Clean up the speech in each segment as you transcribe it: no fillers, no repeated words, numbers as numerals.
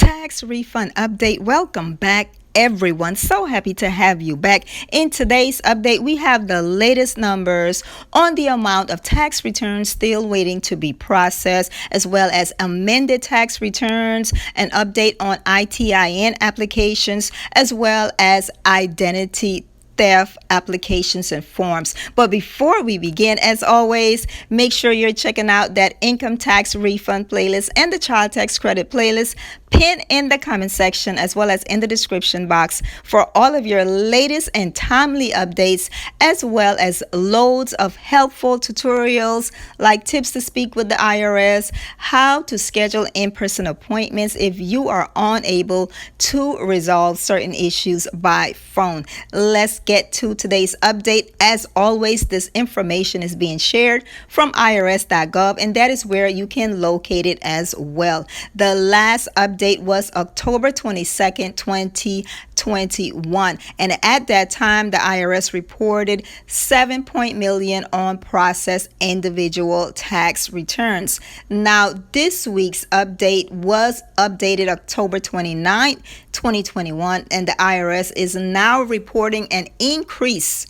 tax refund update. Welcome back, everyone. So happy to have you back. In today's update, we have the latest numbers on the amount of tax returns still waiting to be processed, as well as amended tax returns, an update on ITIN applications, as well as identity theft applications and forms. But before we begin, as always, make sure you're checking out that income tax refund playlist and the child tax credit playlist pinned in the comment section, as well as in the description box, for all of your latest and timely updates, as well as loads of helpful tutorials like tips to speak with the IRS, how to schedule in-person appointments if you are unable to resolve certain issues by phone. Let's get to today's update. As always, this information is being shared from irs.gov, and that is where you can locate it as well. The last update was October 22nd, 2021, and at that time the IRS reported 7 million unprocessed individual tax returns. Now, this week's update was updated October 29th, 2021, and the IRS is now reporting an increase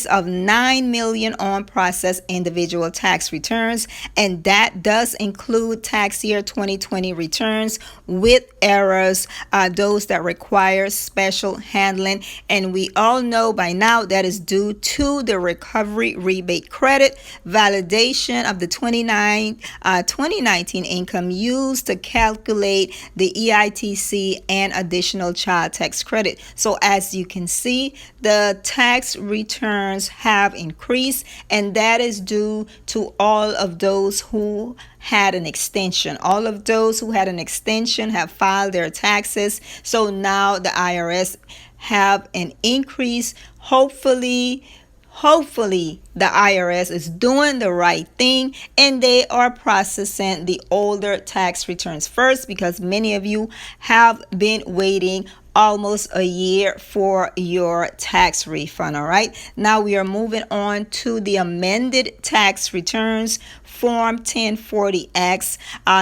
of 9 million unprocessed individual tax returns, and that does include tax year 2020 returns with errors, those that require special handling. And we all know by now that is due to the recovery rebate credit validation of the 2019 income used to calculate the EITC and additional child tax credit. So as you can see, the tax returns have increased, and that is due to all of those who had an extension. All of those who had an extension have filed their taxes. So now the IRS have an increase. Hopefully the IRS is doing the right thing and they are processing the older tax returns first, because many of you have been waiting almost a year for your tax refund. All right, now we are moving on to the amended tax returns form 1040X.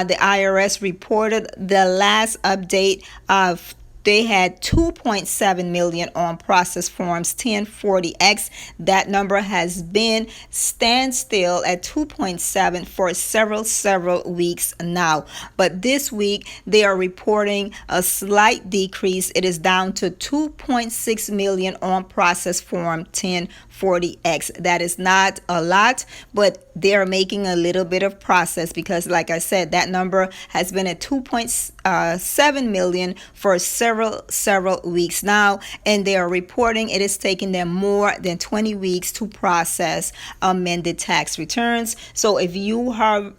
The IRS reported the last update of they had 2.7 million on processed forms 1040X. That number has been standstill at 2.7 for several weeks now. But this week they are reporting a slight decrease. It is down to 2.6 million on processed form 1040X. That is not a lot, but they're making a little bit of process, because like I said, that number has been at 2.7 million for several weeks now, and they are reporting it is taking them more than 20 weeks to process amended tax returns. So if you have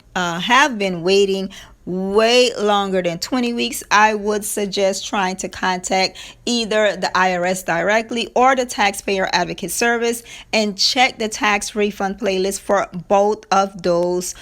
been waiting way longer than 20 weeks, I would suggest trying to contact either the IRS directly or the Taxpayer Advocate Service and check the tax refund playlist for both of those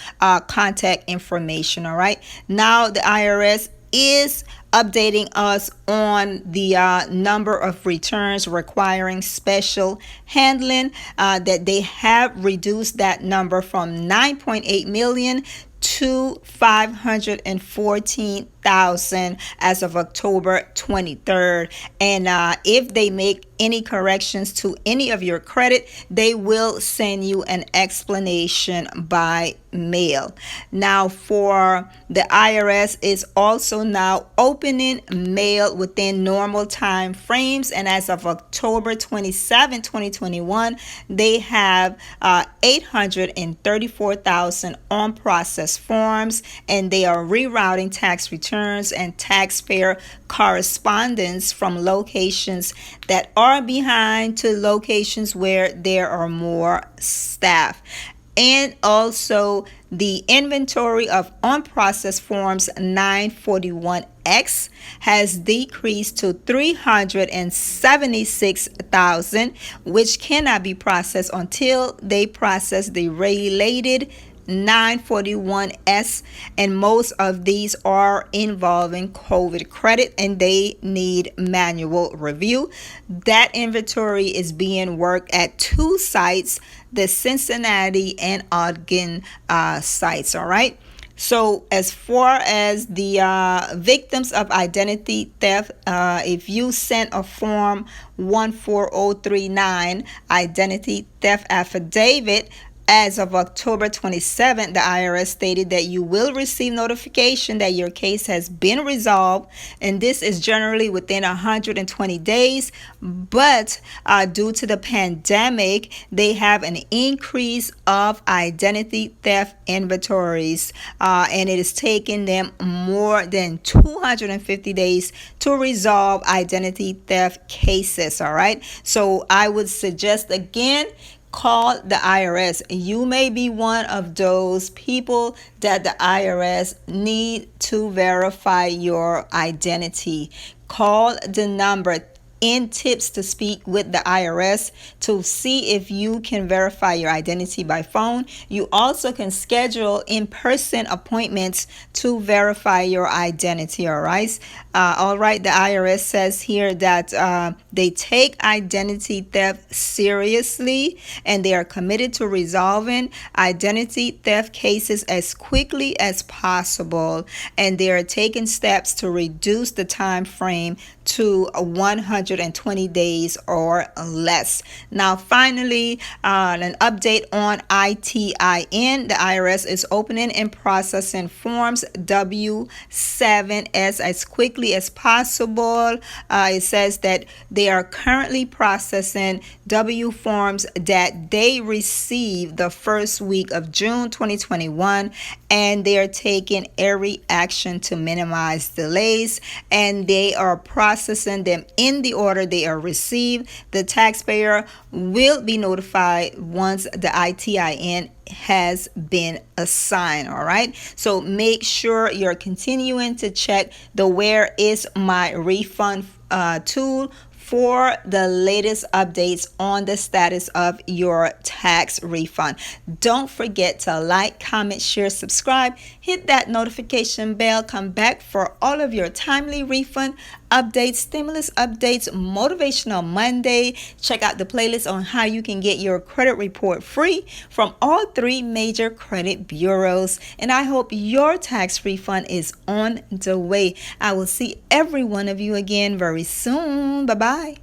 contact information. All right, now the IRS is updating us on the number of returns requiring special handling, that they have reduced that number from 9.8 million to 514,000 as of October 23rd. And if they make any corrections to any of your credit, they will send you an explanation by mail. Now, for the IRS is also now opening mail within normal time frames, and as of October 27, 2021, they have 834,000 unprocessed forms, and they are rerouting tax returns and taxpayer correspondence from locations that are behind to locations where there are more staff. And also the inventory of unprocessed forms 941X has decreased to 376,000, which cannot be processed until they process the related 941S, and most of these are involving COVID credit and they need manual review. That inventory is being worked at two sites, the Cincinnati and Ogden sites. All right. So as far as the victims of identity theft, if you sent a form 14039 identity theft affidavit, as of October 27th, the IRS stated that you will receive notification that your case has been resolved, and this is generally within 120 days. But due to the pandemic, they have an increase of identity theft inventories, and it is taking them more than 250 days to resolve identity theft cases. All right, so I would suggest again, call the IRS. You may be one of those people that the IRS need to verify your identity. Call the number in tips to speak with the IRS to see if you can verify your identity by phone. You also can schedule in-person appointments to verify your identity. All right. The IRS says here that they take identity theft seriously, and they are committed to resolving identity theft cases as quickly as possible, and they are taking steps to reduce the time frame to 120 days or less. Now, finally, an update on ITIN. The IRS is opening and processing forms W7S as quickly as possible. It says that they are currently processing W forms that they received the first week of June 2021, and they are taking every action to minimize delays, and they are processing them in the order they are received. The taxpayer will be notified once the ITIN has been assigned. All right, so make sure you're continuing to check the Where Is My Refund tool for the latest updates on the status of your tax refund. Don't forget to like, comment, share, subscribe, hit that notification bell, come back for all of your timely refund updates, stimulus updates, Motivational Monday. Check out the playlist on how you can get your credit report free from all 3 major credit bureaus. And I hope your tax refund is on the way. I will see every one of you again very soon. Bye-bye.